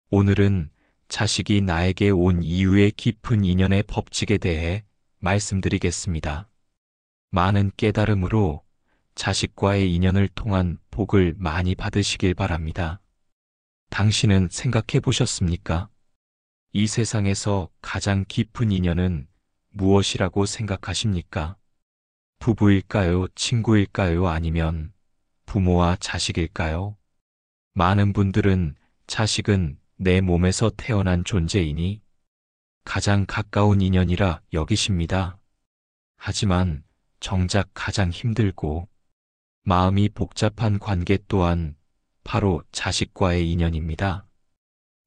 오늘은 자식이 나에게 온 이유의 깊은 인연의 법칙에 대해 말씀드리겠습니다. 많은 깨달음으로 자식과의 인연을 통한 복을 많이 받으시길 바랍니다. 당신은 생각해 보셨습니까? 이 세상에서 가장 깊은 인연은 무엇이라고 생각하십니까? 부부일까요? 친구일까요? 아니면 부모와 자식일까요? 많은 분들은 자식은 내 몸에서 태어난 존재이니 가장 가까운 인연이라 여기십니다. 하지만 정작 가장 힘들고 마음이 복잡한 관계 또한 바로 자식과의 인연입니다.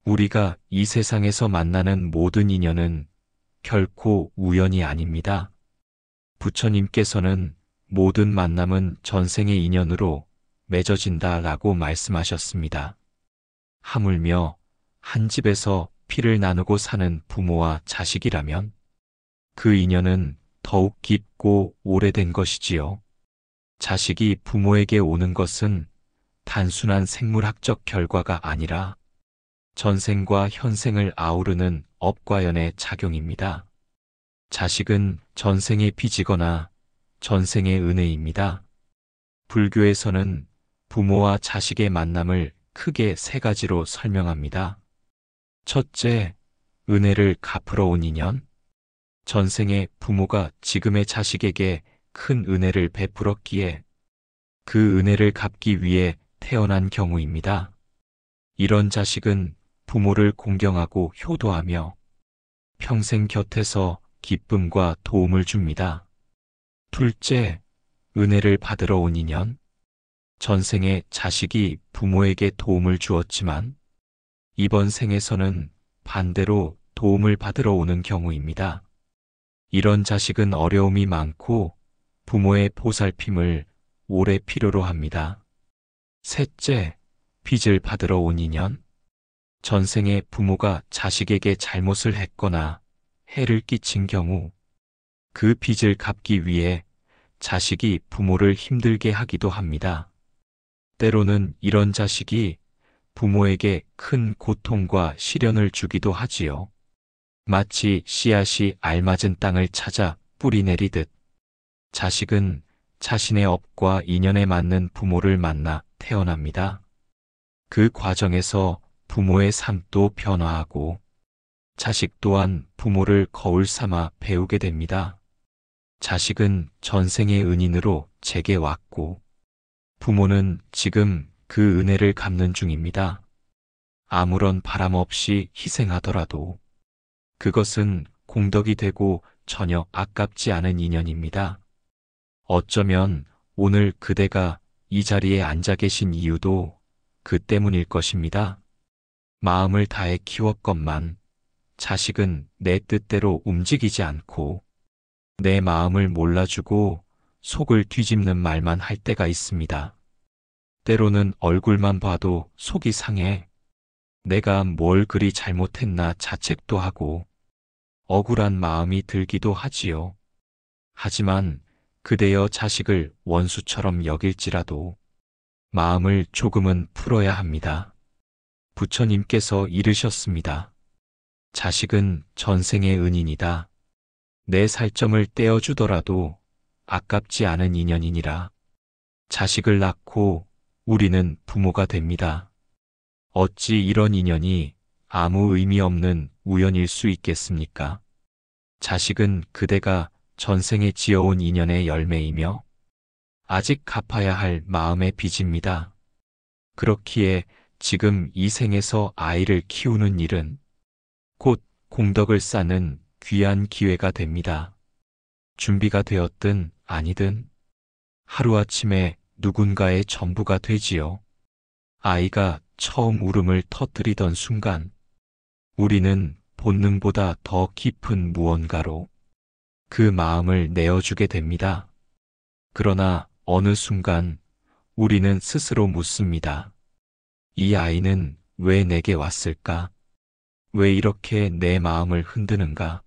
우리가 이 세상에서 만나는 모든 인연은 결코 우연이 아닙니다. 부처님께서는 모든 만남은 전생의 인연으로 맺어진다라고 말씀하셨습니다. 하물며 한 집에서 피를 나누고 사는 부모와 자식이라면 그 인연은 더욱 깊고 오래된 것이지요. 자식이 부모에게 오는 것은 단순한 생물학적 결과가 아니라 전생과 현생을 아우르는 업과연의 작용입니다. 자식은 전생의 빚이거나 전생의 은혜입니다. 불교에서는 부모와 자식의 만남을 크게 세 가지로 설명합니다. 첫째, 은혜를 갚으러 온 인연. 전생의 부모가 지금의 자식에게 큰 은혜를 베풀었기에 그 은혜를 갚기 위해 태어난 경우입니다. 이런 자식은 부모를 공경하고 효도하며 평생 곁에서 기쁨과 도움을 줍니다. 둘째, 은혜를 받으러 온 인연. 전생에 자식이 부모에게 도움을 주었지만 이번 생에서는 반대로 도움을 받으러 오는 경우입니다. 이런 자식은 어려움이 많고 부모의 보살핌을 오래 필요로 합니다. 셋째, 빚을 받으러 온 인연. 전생에 부모가 자식에게 잘못을 했거나 해를 끼친 경우 그 빚을 갚기 위해 자식이 부모를 힘들게 하기도 합니다. 때로는 이런 자식이 부모에게 큰 고통과 시련을 주기도 하지요. 마치 씨앗이 알맞은 땅을 찾아 뿌리 내리듯 자식은 자신의 업과 인연에 맞는 부모를 만나 태어납니다. 그 과정에서 부모의 삶도 변화하고 자식 또한 부모를 거울 삼아 배우게 됩니다. 자식은 전생의 은인으로 제게 왔고 부모는 지금 그 은혜를 갚는 중입니다. 아무런 바람 없이 희생하더라도 그것은 공덕이 되고 전혀 아깝지 않은 인연입니다. 어쩌면 오늘 그대가 이 자리에 앉아 계신 이유도 그 때문일 것입니다. 마음을 다해 키웠건만 자식은 내 뜻대로 움직이지 않고 내 마음을 몰라주고 속을 뒤집는 말만 할 때가 있습니다. 때로는 얼굴만 봐도 속이 상해 내가 뭘 그리 잘못했나 자책도 하고 억울한 마음이 들기도 하지요. 하지만 그대여 자식을 원수처럼 여길지라도 마음을 조금은 풀어야 합니다. 부처님께서 이르셨습니다. 자식은 전생의 은인이다. 내 살점을 떼어주더라도 아깝지 않은 인연이니라. 자식을 낳고 우리는 부모가 됩니다. 어찌 이런 인연이 아무 의미 없는 우연일 수 있겠습니까? 자식은 그대가 전생에 지어온 인연의 열매이며 아직 갚아야 할 마음의 빚입니다. 그렇기에 지금 이 생에서 아이를 키우는 일은 곧 공덕을 쌓는 귀한 기회가 됩니다. 준비가 되었든 아니든 하루아침에 누군가의 전부가 되지요. 아이가 처음 울음을 터뜨리던 순간 우리는 본능보다 더 깊은 무언가로 그 마음을 내어주게 됩니다. 그러나 어느 순간 우리는 스스로 묻습니다. 이 아이는 왜 내게 왔을까? 왜 이렇게 내 마음을 흔드는가?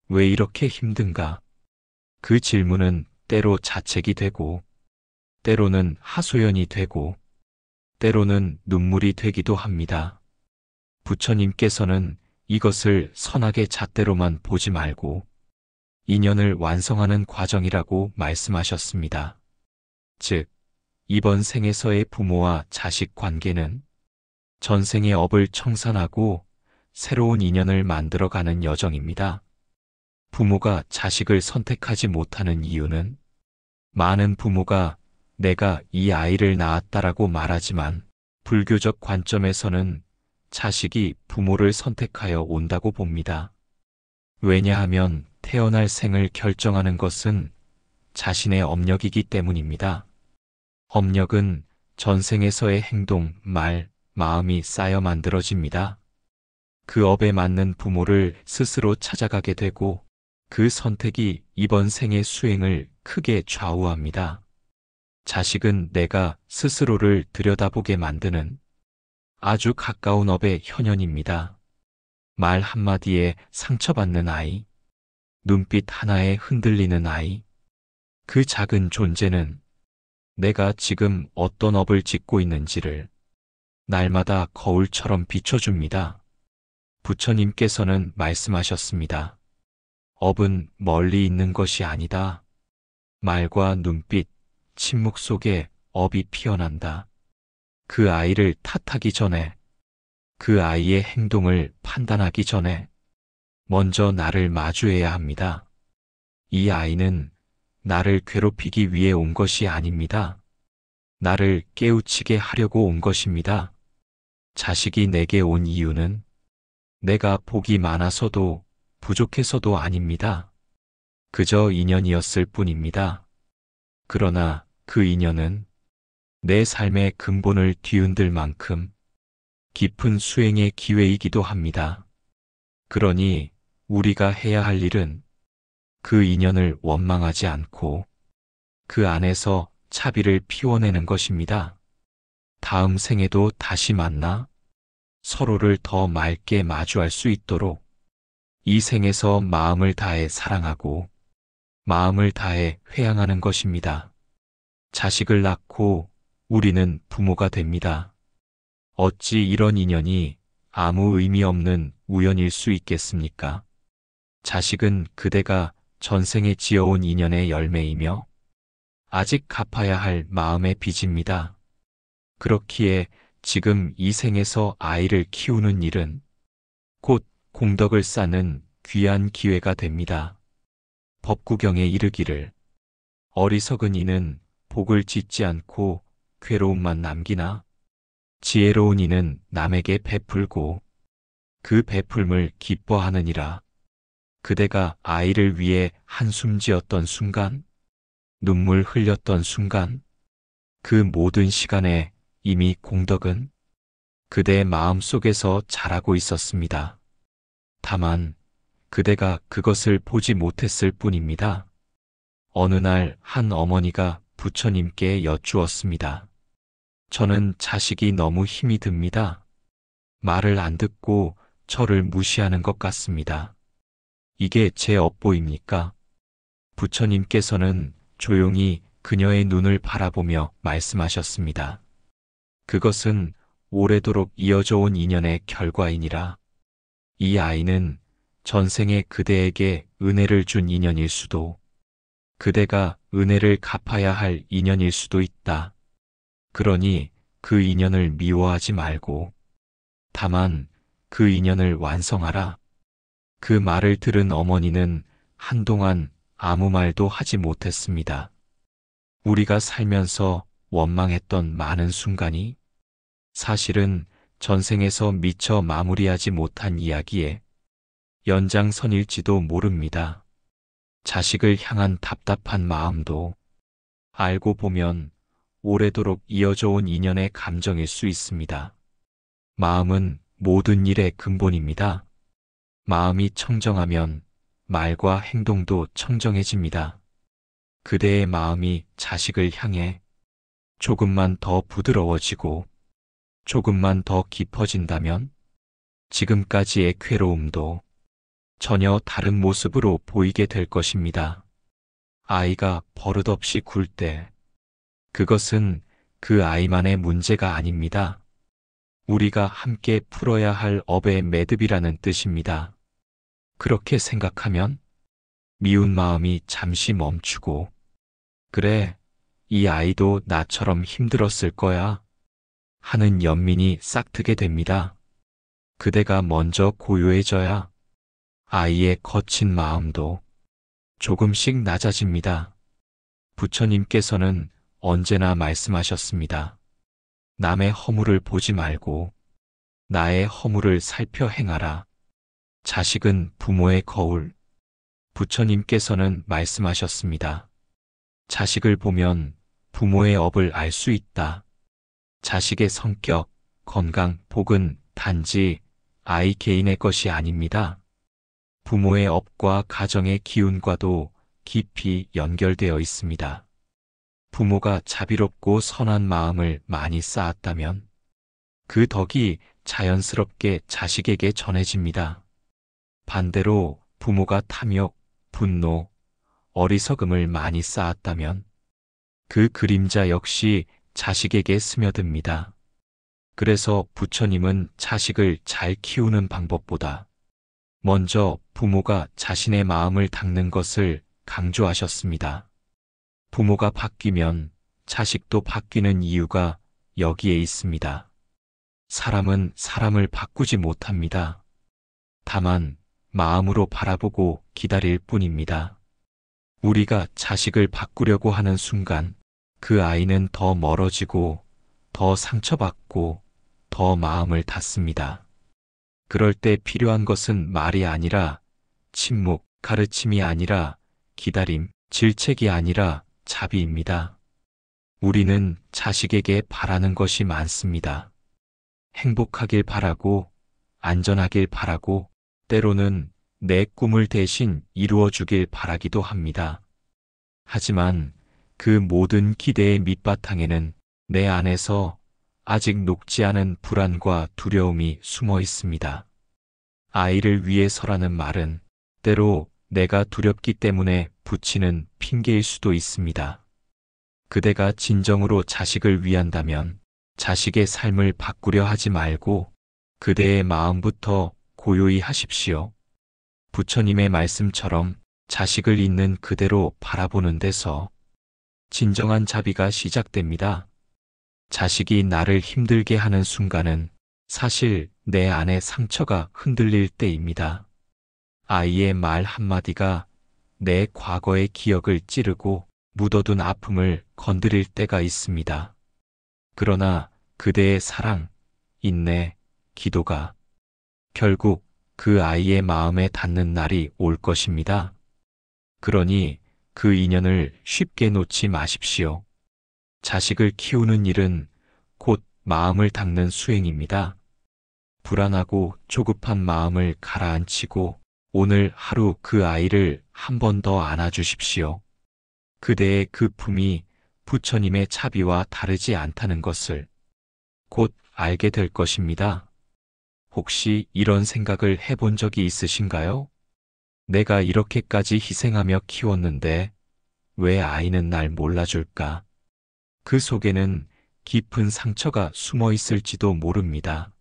왜 이렇게 힘든가? 그 질문은 때로 자책이 되고, 때로는 하소연이 되고, 때로는 눈물이 되기도 합니다. 부처님께서는 이것을 선악의 잣대로만 보지 말고 인연을 완성하는 과정이라고 말씀하셨습니다. 즉, 이번 생에서의 부모와 자식 관계는 전생의 업을 청산하고 새로운 인연을 만들어가는 여정입니다. 부모가 자식을 선택하지 못하는 이유는 많은 부모가 내가 이 아이를 낳았다라고 말하지만 불교적 관점에서는 자식이 부모를 선택하여 온다고 봅니다. 왜냐하면 태어날 생을 결정하는 것은 자신의 업력이기 때문입니다. 업력은 전생에서의 행동, 말, 마음이 쌓여 만들어집니다. 그 업에 맞는 부모를 스스로 찾아가게 되고 그 선택이 이번 생의 수행을 크게 좌우합니다. 자식은 내가 스스로를 들여다보게 만드는 아주 가까운 업의 현현입니다. 말 한마디에 상처받는 아이, 눈빛 하나에 흔들리는 아이, 그 작은 존재는 내가 지금 어떤 업을 짓고 있는지를 날마다 거울처럼 비춰줍니다. 부처님께서는 말씀하셨습니다. 업은 멀리 있는 것이 아니다. 말과 눈빛, 침묵 속에 업이 피어난다. 그 아이를 탓하기 전에, 그 아이의 행동을 판단하기 전에 먼저 나를 마주해야 합니다. 이 아이는 나를 괴롭히기 위해 온 것이 아닙니다. 나를 깨우치게 하려고 온 것입니다. 자식이 내게 온 이유는 내가 복이 많아서도 부족해서도 아닙니다. 그저 인연이었을 뿐입니다. 그러나 그 인연은 내 삶의 근본을 뒤흔들 만큼 깊은 수행의 기회이기도 합니다. 그러니 우리가 해야 할 일은 그 인연을 원망하지 않고 그 안에서 차비를 피워내는 것입니다. 다음 생에도 다시 만나 서로를 더 맑게 마주할 수 있도록 이 생에서 마음을 다해 사랑하고 마음을 다해 회양하는 것입니다. 자식을 낳고 우리는 부모가 됩니다. 어찌 이런 인연이 아무 의미 없는 우연일 수 있겠습니까? 자식은 그대가 전생에 지어온 인연의 열매이며 아직 갚아야 할 마음의 빚입니다. 그렇기에 지금 이 생에서 아이를 키우는 일은 곧 공덕을 쌓는 귀한 기회가 됩니다. 법구경에 이르기를 어리석은 이는 복을 짓지 않고 괴로움만 남기나 지혜로운 이는 남에게 베풀고 그 베풀음을 기뻐하느니라. 그대가 아이를 위해 한숨 지었던 순간, 눈물 흘렸던 순간, 그 모든 시간에 이미 공덕은 그대의 마음 속에서 자라고 있었습니다. 다만 그대가 그것을 보지 못했을 뿐입니다. 어느 날 한 어머니가 부처님께 여쭈었습니다. 저는 자식이 너무 힘이 듭니다. 말을 안 듣고 저를 무시하는 것 같습니다. 이게 제 업보입니까? 부처님께서는 조용히 그녀의 눈을 바라보며 말씀하셨습니다. 그것은 오래도록 이어져 온 인연의 결과이니라. 이 아이는 전생에 그대에게 은혜를 준 인연일 수도, 그대가 은혜를 갚아야 할 인연일 수도 있다. 그러니 그 인연을 미워하지 말고, 다만 그 인연을 완성하라. 그 말을 들은 어머니는 한동안 아무 말도 하지 못했습니다. 우리가 살면서 원망했던 많은 순간이 사실은 전생에서 미처 마무리하지 못한 이야기에 연장선일지도 모릅니다. 자식을 향한 답답한 마음도 알고 보면 오래도록 이어져 온 인연의 감정일 수 있습니다. 마음은 모든 일의 근본입니다. 마음이 청정하면 말과 행동도 청정해집니다. 그대의 마음이 자식을 향해 조금만 더 부드러워지고 조금만 더 깊어진다면 지금까지의 괴로움도 전혀 다른 모습으로 보이게 될 것입니다. 아이가 버릇없이 굴 때 그것은 그 아이만의 문제가 아닙니다. 우리가 함께 풀어야 할 업의 매듭이라는 뜻입니다. 그렇게 생각하면 미운 마음이 잠시 멈추고, 그래, 이 아이도 나처럼 힘들었을 거야 하는 연민이 싹트게 됩니다. 그대가 먼저 고요해져야 아이의 거친 마음도 조금씩 낮아집니다. 부처님께서는 언제나 말씀하셨습니다. 남의 허물을 보지 말고 나의 허물을 살펴 행하라. 자식은 부모의 거울. 부처님께서는 말씀하셨습니다. 자식을 보면 부모의 업을 알 수 있다. 자식의 성격, 건강, 복은 단지 아이 개인의 것이 아닙니다. 부모의 업과 가정의 기운과도 깊이 연결되어 있습니다. 부모가 자비롭고 선한 마음을 많이 쌓았다면 그 덕이 자연스럽게 자식에게 전해집니다. 반대로 부모가 탐욕, 분노, 어리석음을 많이 쌓았다면 그 그림자 역시 자식에게 스며듭니다. 그래서 부처님은 자식을 잘 키우는 방법보다 먼저 부모가 자신의 마음을 닦는 것을 강조하셨습니다. 부모가 바뀌면 자식도 바뀌는 이유가 여기에 있습니다. 사람은 사람을 바꾸지 못합니다. 다만 마음으로 바라보고 기다릴 뿐입니다. 우리가 자식을 바꾸려고 하는 순간 그 아이는 더 멀어지고 더 상처받고 더 마음을 닫습니다. 그럴 때 필요한 것은 말이 아니라 침묵, 가르침이 아니라 기다림, 질책이 아니라 자비입니다. 우리는 자식에게 바라는 것이 많습니다. 행복하길 바라고, 안전하길 바라고, 때로는 내 꿈을 대신 이루어주길 바라기도 합니다. 하지만 그 모든 기대의 밑바탕에는 내 안에서 아직 녹지 않은 불안과 두려움이 숨어 있습니다. 아이를 위해서라는 말은 때로 내가 두렵기 때문에 붙이는 핑계일 수도 있습니다. 그대가 진정으로 자식을 위한다면 자식의 삶을 바꾸려 하지 말고 그대의 마음부터 고요히 하십시오. 부처님의 말씀처럼 자식을 있는 그대로 바라보는 데서 진정한 자비가 시작됩니다. 자식이 나를 힘들게 하는 순간은 사실 내 안의 상처가 흔들릴 때입니다. 아이의 말 한마디가 내 과거의 기억을 찌르고 묻어둔 아픔을 건드릴 때가 있습니다. 그러나 그대의 사랑, 인내, 기도가 결국 그 아이의 마음에 닿는 날이 올 것입니다. 그러니 그 인연을 쉽게 놓지 마십시오. 자식을 키우는 일은 곧 마음을 닦는 수행입니다. 불안하고 조급한 마음을 가라앉히고 오늘 하루 그 아이를 한 번 더 안아주십시오. 그대의 그 품이 부처님의 자비와 다르지 않다는 것을 곧 알게 될 것입니다. 혹시 이런 생각을 해본 적이 있으신가요? 내가 이렇게까지 희생하며 키웠는데 왜 아이는 날 몰라줄까? 그 속에는 깊은 상처가 숨어 있을지도 모릅니다.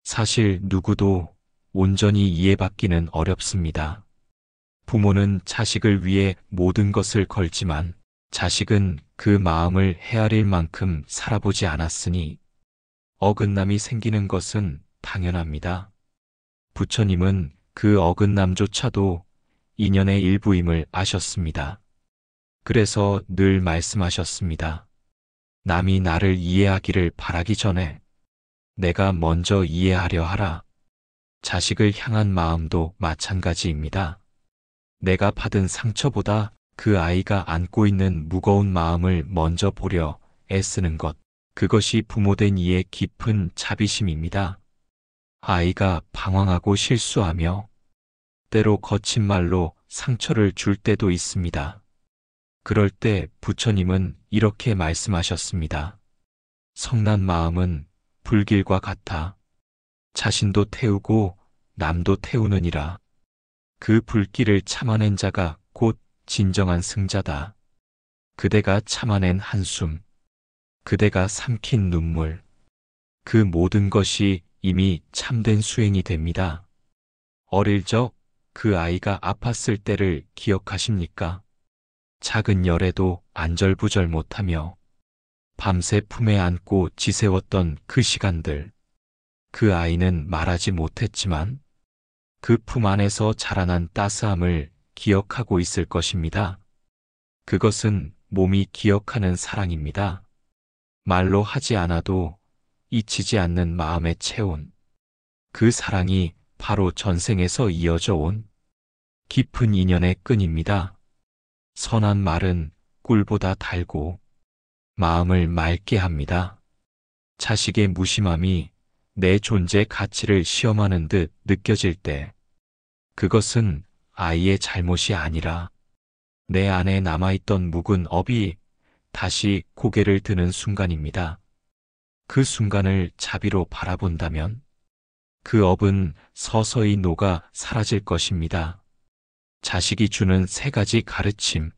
사실 누구도 온전히 이해받기는 어렵습니다. 부모는 자식을 위해 모든 것을 걸지만 자식은 그 마음을 헤아릴 만큼 살아보지 않았으니 어긋남이 생기는 것은 당연합니다. 부처님은 그 어긋남조차도 인연의 일부임을 아셨습니다. 그래서 늘 말씀하셨습니다. 남이 나를 이해하기를 바라기 전에 내가 먼저 이해하려 하라. 자식을 향한 마음도 마찬가지입니다. 내가 받은 상처보다 그 아이가 안고 있는 무거운 마음을 먼저 보려 애쓰는 것, 그것이 부모된 이의 깊은 자비심입니다. 아이가 방황하고 실수하며 때로 거친 말로 상처를 줄 때도 있습니다. 그럴 때 부처님은 이렇게 말씀하셨습니다. 성난 마음은 불길과 같아 자신도 태우고 남도 태우느니라. 그 불길을 참아낸 자가 곧 진정한 승자다. 그대가 참아낸 한숨, 그대가 삼킨 눈물, 그 모든 것이 이미 참된 수행이 됩니다. 어릴 적 그 아이가 아팠을 때를 기억하십니까? 작은 열에도 안절부절 못하며 밤새 품에 안고 지새웠던 그 시간들. 그 아이는 말하지 못했지만 그 품 안에서 자라난 따스함을 기억하고 있을 것입니다. 그것은 몸이 기억하는 사랑입니다. 말로 하지 않아도 잊히지 않는 마음의 체온. 그 사랑이 바로 전생에서 이어져 온 깊은 인연의 끈입니다. 선한 말은 꿀보다 달고 마음을 맑게 합니다. 자식의 무심함이 내 존재 가치를 시험하는 듯 느껴질 때, 그것은 아이의 잘못이 아니라 내 안에 남아있던 묵은 업이 다시 고개를 드는 순간입니다. 그 순간을 자비로 바라본다면 그 업은 서서히 녹아 사라질 것입니다. 자식이 주는 세 가지 가르침.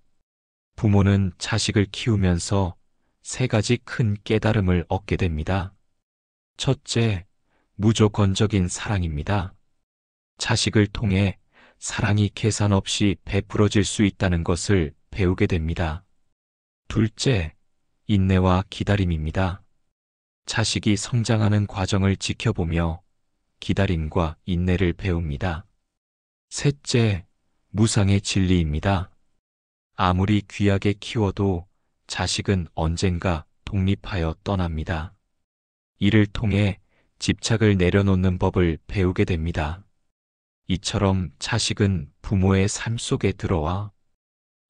부모는 자식을 키우면서 세 가지 큰 깨달음을 얻게 됩니다. 첫째, 무조건적인 사랑입니다. 자식을 통해 사랑이 계산 없이 베풀어질 수 있다는 것을 배우게 됩니다. 둘째, 인내와 기다림입니다. 자식이 성장하는 과정을 지켜보며 기다림과 인내를 배웁니다. 셋째, 무상의 진리입니다. 아무리 귀하게 키워도 자식은 언젠가 독립하여 떠납니다. 이를 통해 집착을 내려놓는 법을 배우게 됩니다. 이처럼 자식은 부모의 삶 속에 들어와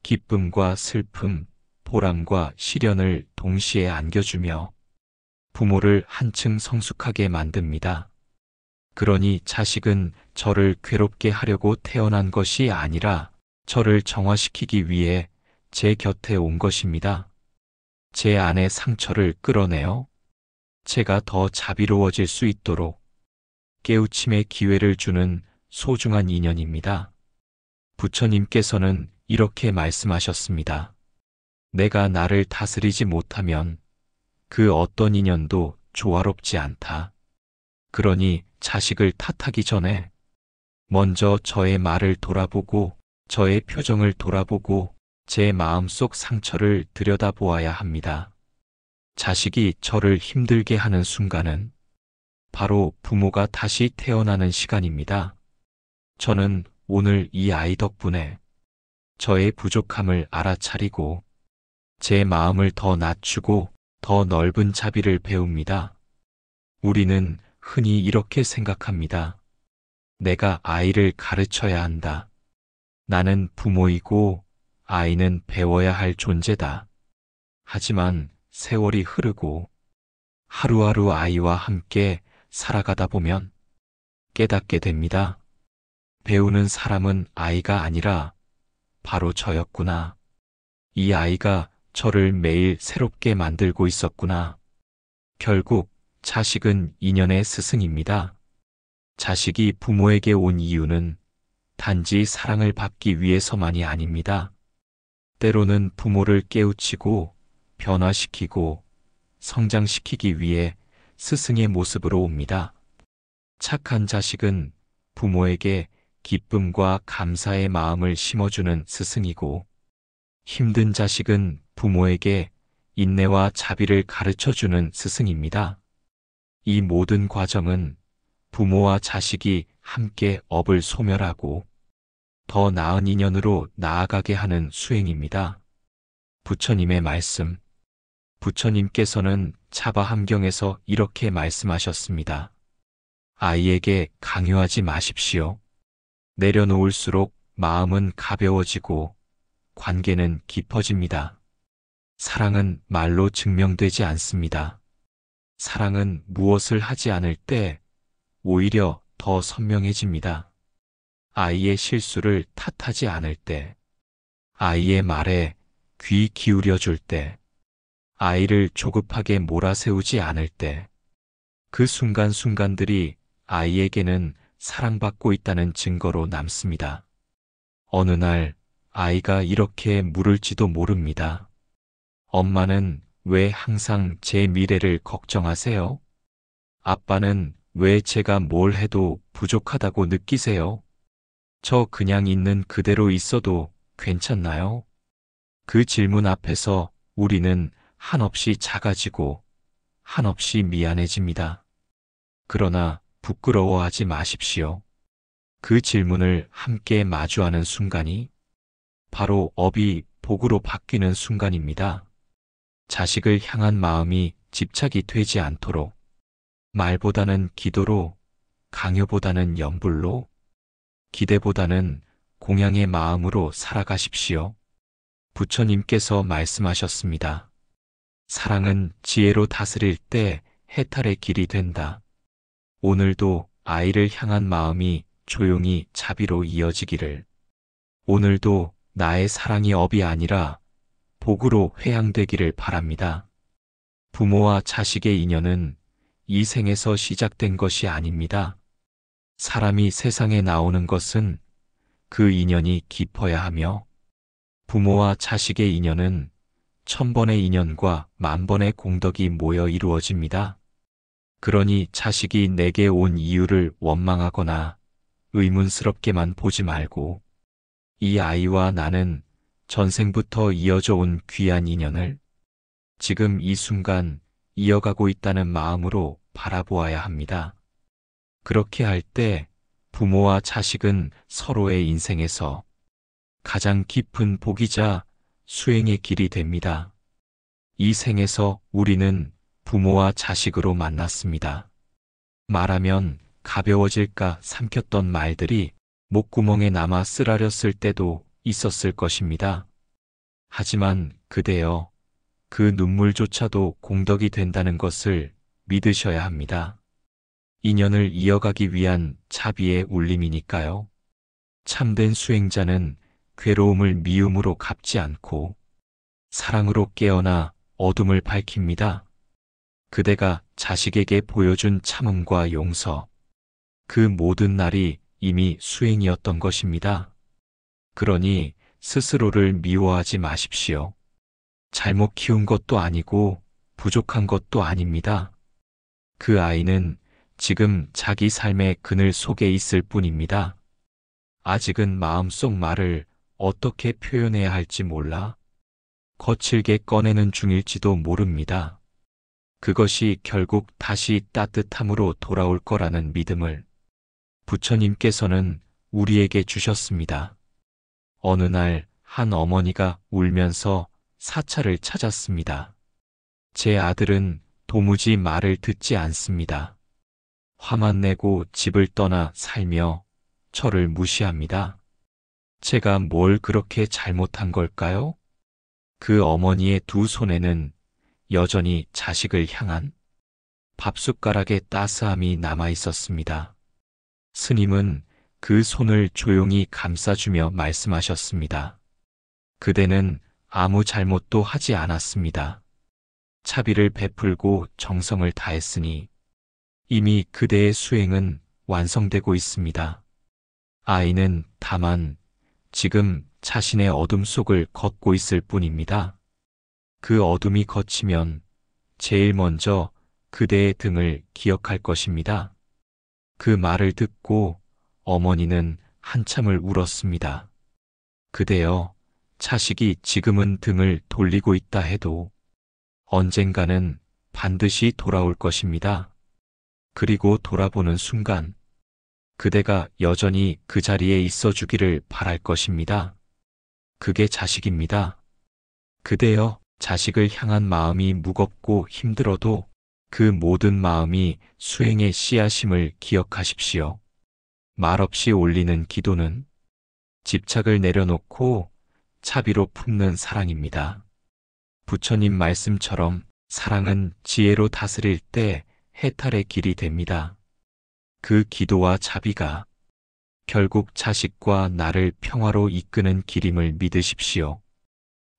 기쁨과 슬픔, 보람과 시련을 동시에 안겨주며 부모를 한층 성숙하게 만듭니다. 그러니 자식은 저를 괴롭게 하려고 태어난 것이 아니라 저를 정화시키기 위해 제 곁에 온 것입니다. 제 안의 상처를 끌어내어 제가 더 자비로워질 수 있도록 깨우침의 기회를 주는 소중한 인연입니다. 부처님께서는 이렇게 말씀하셨습니다. 내가 나를 다스리지 못하면 그 어떤 인연도 조화롭지 않다. 그러니 자식을 탓하기 전에 먼저 저의 말을 돌아보고 저의 표정을 돌아보고 제 마음속 상처를 들여다보아야 합니다. 자식이 저를 힘들게 하는 순간은 바로 부모가 다시 태어나는 시간입니다. 저는 오늘 이 아이 덕분에 저의 부족함을 알아차리고 제 마음을 더 낮추고 더 넓은 자비를 배웁니다. 우리는 흔히 이렇게 생각합니다. 내가 아이를 가르쳐야 한다. 나는 부모이고 아이는 배워야 할 존재다. 하지만 세월이 흐르고 하루하루 아이와 함께 살아가다 보면 깨닫게 됩니다. 배우는 사람은 아이가 아니라 바로 저였구나. 이 아이가 저를 매일 새롭게 만들고 있었구나. 결국 자식은 인연의 스승입니다. 자식이 부모에게 온 이유는 단지 사랑을 받기 위해서만이 아닙니다. 때로는 부모를 깨우치고 변화시키고 성장시키기 위해 스승의 모습으로 옵니다. 착한 자식은 부모에게 기쁨과 감사의 마음을 심어주는 스승이고, 힘든 자식은 부모에게 인내와 자비를 가르쳐주는 스승입니다. 이 모든 과정은 부모와 자식이 함께 업을 소멸하고 더 나은 인연으로 나아가게 하는 수행입니다. 부처님의 말씀. 부처님께서는 차바함경에서 이렇게 말씀하셨습니다. 아이에게 강요하지 마십시오. 내려놓을수록 마음은 가벼워지고 관계는 깊어집니다. 사랑은 말로 증명되지 않습니다. 사랑은 무엇을 하지 않을 때 오히려 더 선명해집니다. 아이의 실수를 탓하지 않을 때, 아이의 말에 귀 기울여 줄 때, 아이를 조급하게 몰아세우지 않을 때, 그 순간순간들이 아이에게는 사랑받고 있다는 증거로 남습니다. 어느 날 아이가 이렇게 물을지도 모릅니다. 엄마는 왜 항상 제 미래를 걱정하세요? 아빠는 왜 제가 뭘 해도 부족하다고 느끼세요? 저 그냥 있는 그대로 있어도 괜찮나요? 그 질문 앞에서 우리는 한없이 작아지고 한없이 미안해집니다. 그러나 부끄러워하지 마십시오. 그 질문을 함께 마주하는 순간이 바로 업이 복으로 바뀌는 순간입니다. 자식을 향한 마음이 집착이 되지 않도록 말보다는 기도로, 강요보다는 염불로, 기대보다는 공양의 마음으로 살아가십시오. 부처님께서 말씀하셨습니다. 사랑은 지혜로 다스릴 때 해탈의 길이 된다. 오늘도 아이를 향한 마음이 조용히 자비로 이어지기를. 오늘도 나의 사랑이 업이 아니라 복으로 회양되기를 바랍니다. 부모와 자식의 인연은 이 생에서 시작된 것이 아닙니다. 사람이 세상에 나오는 것은 그 인연이 깊어야 하며 부모와 자식의 인연은 1000번의 인연과 10,000번의 공덕이 모여 이루어집니다. 그러니 자식이 내게 온 이유를 원망하거나 의문스럽게만 보지 말고 이 아이와 나는 전생부터 이어져 온 귀한 인연을 지금 이 순간 이어가고 있다는 마음으로 바라보아야 합니다. 그렇게 할 때 부모와 자식은 서로의 인생에서 가장 깊은 복이자 수행의 길이 됩니다. 이 생에서 우리는 부모와 자식으로 만났습니다. 말하면 가벼워질까 삼켰던 말들이 목구멍에 남아 쓰라렸을 때도 있었을 것입니다. 하지만 그대여, 그 눈물조차도 공덕이 된다는 것을 믿으셔야 합니다. 인연을 이어가기 위한 자비의 울림이니까요. 참된 수행자는 괴로움을 미움으로 갚지 않고 사랑으로 깨어나 어둠을 밝힙니다. 그대가 자식에게 보여준 참음과 용서, 그 모든 날이 이미 수행이었던 것입니다. 그러니 스스로를 미워하지 마십시오. 잘못 키운 것도 아니고 부족한 것도 아닙니다. 그 아이는 지금 자기 삶의 그늘 속에 있을 뿐입니다. 아직은 마음속 말을 어떻게 표현해야 할지 몰라 거칠게 꺼내는 중일지도 모릅니다. 그것이 결국 다시 따뜻함으로 돌아올 거라는 믿음을 부처님께서는 우리에게 주셨습니다. 어느 날 한 어머니가 울면서 사찰을 찾았습니다. 제 아들은 도무지 말을 듣지 않습니다. 화만 내고 집을 떠나 살며 저를 무시합니다. 제가 뭘 그렇게 잘못한 걸까요? 그 어머니의 두 손에는 여전히 자식을 향한 밥숟가락의 따스함이 남아 있었습니다. 스님은 그 손을 조용히 감싸주며 말씀하셨습니다. 그대는 아무 잘못도 하지 않았습니다. 차비를 베풀고 정성을 다했으니 이미 그대의 수행은 완성되고 있습니다. 아이는 다만 지금 자신의 어둠 속을 걷고 있을 뿐입니다. 그 어둠이 걷히면 제일 먼저 그대의 등을 기억할 것입니다. 그 말을 듣고 어머니는 한참을 울었습니다. 그대여, 자식이 지금은 등을 돌리고 있다 해도 언젠가는 반드시 돌아올 것입니다. 그리고 돌아보는 순간 그대가 여전히 그 자리에 있어 주기를 바랄 것입니다. 그게 자식입니다. 그대여, 자식을 향한 마음이 무겁고 힘들어도 그 모든 마음이 수행의 씨앗임을 기억하십시오. 말없이 올리는 기도는 집착을 내려놓고 차비로 품는 사랑입니다. 부처님 말씀처럼 사랑은 지혜로 다스릴 때 해탈의 길이 됩니다. 그 기도와 자비가 결국 자식과 나를 평화로 이끄는 길임을 믿으십시오.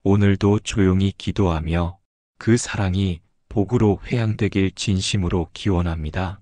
오늘도 조용히 기도하며 그 사랑이 복으로 회양되길 진심으로 기원합니다.